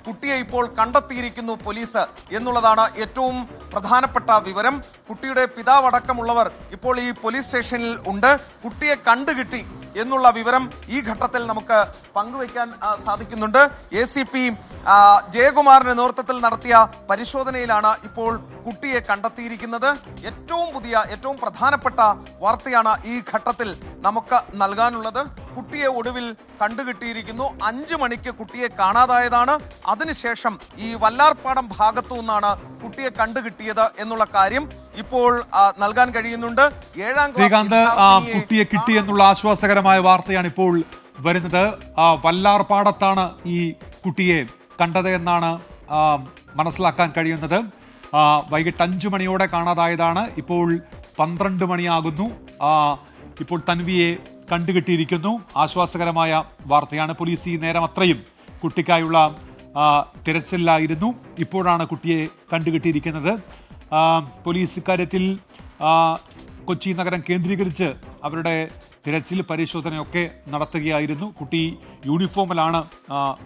കുട്ടിയെ ഇപ്പോൾ കണ്ടെത്തിയിരിക്കുന്നു പോലീസ് എന്നുള്ളതാണ് ഏറ്റവും പ്രധാനപ്പെട്ട വിവരം. കുട്ടിയുടെ പിതാവടക്കമുള്ളവർ ഇപ്പോൾ ഈ പോലീസ് സ്റ്റേഷനിൽ ഉണ്ട്. കുട്ടിയെ കണ്ടുകിട്ടി എന്നുള്ള വിവരം ഈ ഘട്ടത്തിൽ നമുക്ക് പങ്കുവയ്ക്കാൻ സാധിക്കുന്നുണ്ട്. ACP ജയകുമാറിന്റെ നേതൃത്വത്തിൽ നടത്തിയ പരിശോധനയിലാണ് ഇപ്പോൾ കുട്ടിയെ കണ്ടെത്തിയിരിക്കുന്നത്. ഏറ്റവും പ്രധാനപ്പെട്ട വാർത്തയാണ് ഈ ഘട്ടത്തിൽ നമുക്ക് നൽകാനുള്ളത്. കുട്ടിയെ ഒടുവിൽ കണ്ടുകിട്ടിയിരിക്കുന്നു. 5 മണിക്ക് കുട്ടിയെ കാണാതായതാണ്. അതിനുശേഷം ഈ വല്ലാർപാടം ഭാഗത്തു നിന്നാണ് കുട്ടിയെ കണ്ടുകിട്ടിയത് എന്നുള്ള കാര്യം ഇപ്പോൾ നൽകാൻ കഴിയുന്നുണ്ട്. 7ാം ക്ലാസ് കുട്ടിയെ കിട്ടി എന്നുള്ള ആശ്വാസകരമായ വാർത്തയാണ് ഇപ്പോൾ വരുന്നത്. വല്ലാർപാടത്താണ് ഈ കുട്ടിയെ കണ്ടത് എന്നാണ് മനസ്സിലാക്കാൻ കഴിയുന്നത്. വൈകിട്ട് 5 മണിയോടെ കാണാതായതാണ്. ഇപ്പോൾ 12 മണിയാകുന്നു. ഇപ്പോൾ തൻവിയെ കണ്ടുകിട്ടിയിരിക്കുന്നു. ആശ്വാസകരമായ വാർത്തയാണ്. പോലീസ് ഈ നേരം അത്രയും കുട്ടിക്കായുള്ള തിരച്ചിലായിരുന്നു. ഇപ്പോഴാണ് കുട്ടിയെ കണ്ടുകിട്ടിയിരിക്കുന്നത്. പോലീസ് ഇക്കാര്യത്തിൽ കൊച്ചി നഗരം കേന്ദ്രീകരിച്ച് അവരുടെ തിരച്ചിൽ പരിശോധനയൊക്കെ നടത്തുകയായിരുന്നു. കുട്ടി യൂണിഫോമിലാണ്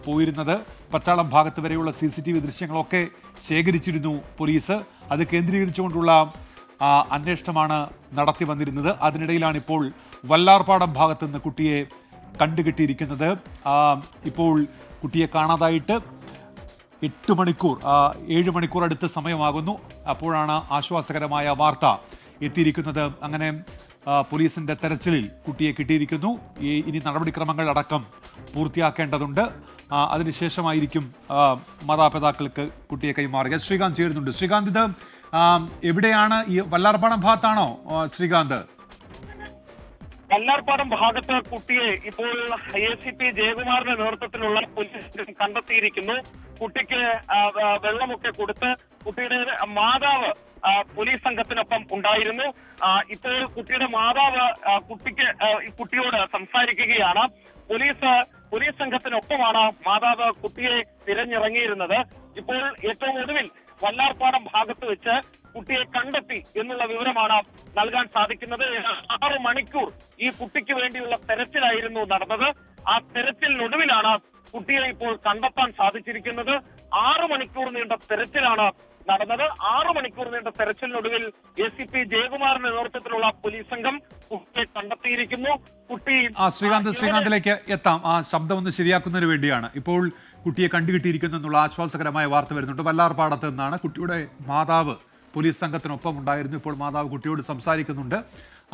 പോയിരുന്നത്. പച്ചാളം ഭാഗത്ത് വരെയുള്ള CCTV ദൃശ്യങ്ങളൊക്കെ ശേഖരിച്ചിരുന്നു പോലീസ്. അത് കേന്ദ്രീകരിച്ചുകൊണ്ടുള്ള അന്വേഷണമാണ് നടത്തി വന്നിരുന്നത്. അതിനിടയിലാണ് ഇപ്പോൾ വല്ലാർപാടം ഭാഗത്ത് നിന്ന് കുട്ടിയെ കണ്ടുകിട്ടിയിരിക്കുന്നത്. ഇപ്പോൾ കുട്ടിയെ കാണാതായിട്ട് 8 മണിക്കൂർ 7 മണിക്കൂർ അടുത്ത സമയമാകുന്നു. അപ്പോഴാണ് ആശ്വാസകരമായ വാർത്ത എത്തിയിരിക്കുന്നത്. അങ്ങനെ പോലീസിന്റെ തെരച്ചിലിൽ കുട്ടിയെ കിട്ടിയിരിക്കുന്നു. ഇനി നടപടിക്രമങ്ങൾ അടക്കം പൂർത്തിയാക്കേണ്ടതുണ്ട്. അതിനുശേഷമായിരിക്കും മാതാപിതാക്കൾക്ക് കുട്ടിയെ കൈമാറുക. ശ്രീകാന്ത് ചേരുന്നുണ്ട്. ശ്രീകാന്ത്, ഇത് എവിടെയാണ്? ഈ വല്ലാർപാടം ഭാഗത്താണോ ശ്രീകാന്ത്? വല്ലാർപാടം ഭാഗത്ത് കുട്ടിയെ ഇപ്പോൾ ACP ജയകുമാറിന്റെ നേതൃത്വത്തിലുള്ള പോലീസ് കണ്ടെത്തിയിരിക്കുന്നു. കുട്ടിക്ക് വെള്ളമൊക്കെ കൊടുത്ത് കുട്ടിയുടെ മാതാവ് പോലീസ് സംഘത്തിനൊപ്പം ഉണ്ടായിരുന്നു. ഇപ്പോൾ കുട്ടിയുടെ മാതാവ് കുട്ടിയോട് സംസാരിക്കുകയാണ്. പോലീസ് സംഘത്തിനൊപ്പമാണ് മാതാവ് കുട്ടിയെ തിരഞ്ഞിറങ്ങിയിരുന്നത്. ഇപ്പോൾ ഏറ്റവും ഒടുവിൽ വല്ലാർപാടം ഭാഗത്ത് വെച്ച് കുട്ടിയെ കണ്ടെത്തി എന്നുള്ള വിവരമാണ് നൽകാൻ സാധിക്കുന്നത്. 6 മണിക്കൂർ ഈ കുട്ടിക്ക് വേണ്ടിയുള്ള തെരച്ചിലായിരുന്നു നടന്നത്. ആ തെരച്ചിലിനൊടുവിലാണ് കുട്ടിയെ ഇപ്പോൾ കണ്ടെത്താൻ സാധിച്ചിരിക്കുന്നത്. 6 മണിക്കൂർ നീണ്ട തെരച്ചിലാണ് നടന്നത്. 6 മണിക്കൂർ നീണ്ട തെരച്ചിലിനൊടുവിൽ ACP ജയകുമാറിന്റെ നേതൃത്വത്തിലുള്ള പോലീസ് സംഘം കുട്ടിയെ കണ്ടെത്തിയിരിക്കുന്നു. ശ്രീകാന്തിലേക്ക് എത്താം. ആ ശബ്ദം ഒന്ന് ശരിയാക്കുന്നതിന് വേണ്ടിയാണ്. ഇപ്പോൾ കുട്ടിയെ കണ്ടുകിട്ടിയിരിക്കുന്നു എന്നുള്ള ആശ്വാസകരമായ വാർത്ത വരുന്നുണ്ട്. വല്ലാർപാടത്ത് നിന്നാണ്. കുട്ടിയുടെ മാതാവ് പോലീസ് സംഘത്തിനൊപ്പം ഉണ്ടായിരുന്നു. ഇപ്പോൾ മാതാവ് കുട്ടിയോട് സംസാരിക്കുന്നുണ്ട്.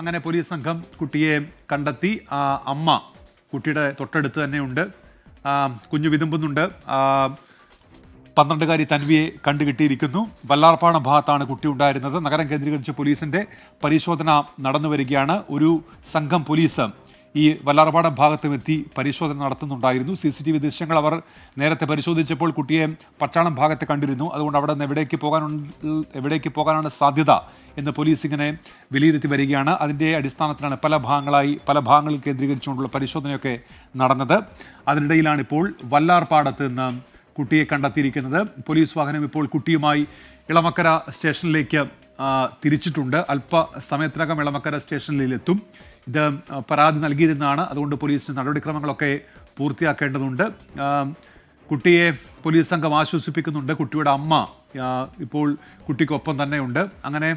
അങ്ങനെ പോലീസ് സംഘം കുട്ടിയെ കണ്ടെത്തി. അമ്മ കുട്ടിയുടെ തൊട്ടടുത്ത് തന്നെയുണ്ട്. കുഞ്ഞു വിതുമ്പുന്നുണ്ട്. 12-കാരി തൻവിയെ കണ്ടുകിട്ടിയിരിക്കുന്നു. വല്ലാർപാടം ഭാഗത്താണ് കുട്ടി ഉണ്ടായിരുന്നത്. നഗരം കേന്ദ്രീകരിച്ച് പോലീസിന്റെ പരിശോധന നടന്നു വരികയാണ്. ഒരു സംഘം പോലീസ് ഈ വല്ലാർപാടം ഭാഗത്തും എത്തി പരിശോധന നടത്തുന്നുണ്ടായിരുന്നു. CCTV ദൃശ്യങ്ങൾ അവർ നേരത്തെ പരിശോധിച്ചപ്പോൾ കുട്ടിയെ പച്ചാളം ഭാഗത്ത് കണ്ടിരുന്നു. അതുകൊണ്ട് അവിടെ നിന്ന് എവിടേക്ക് പോകാനാണ് സാധ്യത എന്ന് പോലീസ് ഇങ്ങനെ വിലയിരുത്തി വരികയാണ്. അതിൻ്റെ അടിസ്ഥാനത്തിലാണ് പല ഭാഗങ്ങളിൽ കേന്ദ്രീകരിച്ചുകൊണ്ടുള്ള പരിശോധനയൊക്കെ നടന്നത്. അതിനിടയിലാണ് ഇപ്പോൾ വല്ലാർപാടത്ത് നിന്ന് കുട്ടിയെ കണ്ടെത്തിയിരിക്കുന്നത്. പോലീസ് വാഹനം ഇപ്പോൾ കുട്ടിയുമായി ഇളമക്കര സ്റ്റേഷനിലേക്ക് തിരിച്ചിട്ടുണ്ട്. അല്പസമയത്തിനകം ഇളമക്കര സ്റ്റേഷനിലെത്തും. ഇത് പരാതി നൽകിയിരുന്നതാണ്. അതുകൊണ്ട് പോലീസിന് നടപടിക്രമങ്ങളൊക്കെ പൂർത്തിയാക്കേണ്ടതുണ്ട്. കുട്ടിയെ പോലീസ് സംഘം ആശ്വസിപ്പിക്കുന്നുണ്ട്. കുട്ടിയുടെ അമ്മ ഇപ്പോൾ കുട്ടിക്കൊപ്പം തന്നെയുണ്ട്. അങ്ങനെ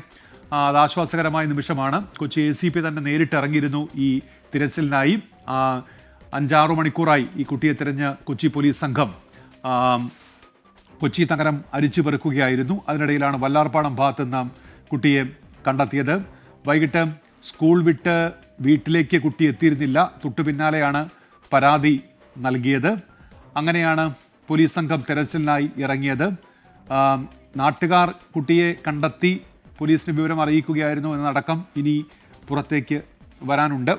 അത് ആശ്വാസകരമായ നിമിഷമാണ്. കൊച്ചി ACP തന്നെ നേരിട്ട് ഇറങ്ങിയിരുന്നു ഈ തിരച്ചിലിനായി. 5-6 മണിക്കൂറായി ഈ കുട്ടിയെ തിരഞ്ഞ് കൊച്ചി പോലീസ് സംഘം കൊച്ചി നഗരം അരിച്ചു പെറുക്കുകയായിരുന്നു. അതിനിടയിലാണ് വല്ലാർപാടം ഭാഗത്ത് നിന്ന് കുട്ടിയെ കണ്ടെത്തിയത്. വൈകിട്ട് സ്കൂൾ വിട്ട് വീട്ടിലേക്ക് കുട്ടി എത്തിയിരുന്നില്ല. തൊട്ടു പിന്നാലെയാണ് പരാതി നൽകിയത്. അങ്ങനെയാണ് പോലീസ് സംഘം തെരച്ചിലിനായി ഇറങ്ങിയത്. നാട്ടുകാർ കുട്ടിയെ കണ്ടെത്തി പോലീസിന് വിവരം അറിയിക്കുകയായിരുന്നു എന്നതടക്കം ഇനി പുറത്തേക്ക് വരാനുണ്ട്.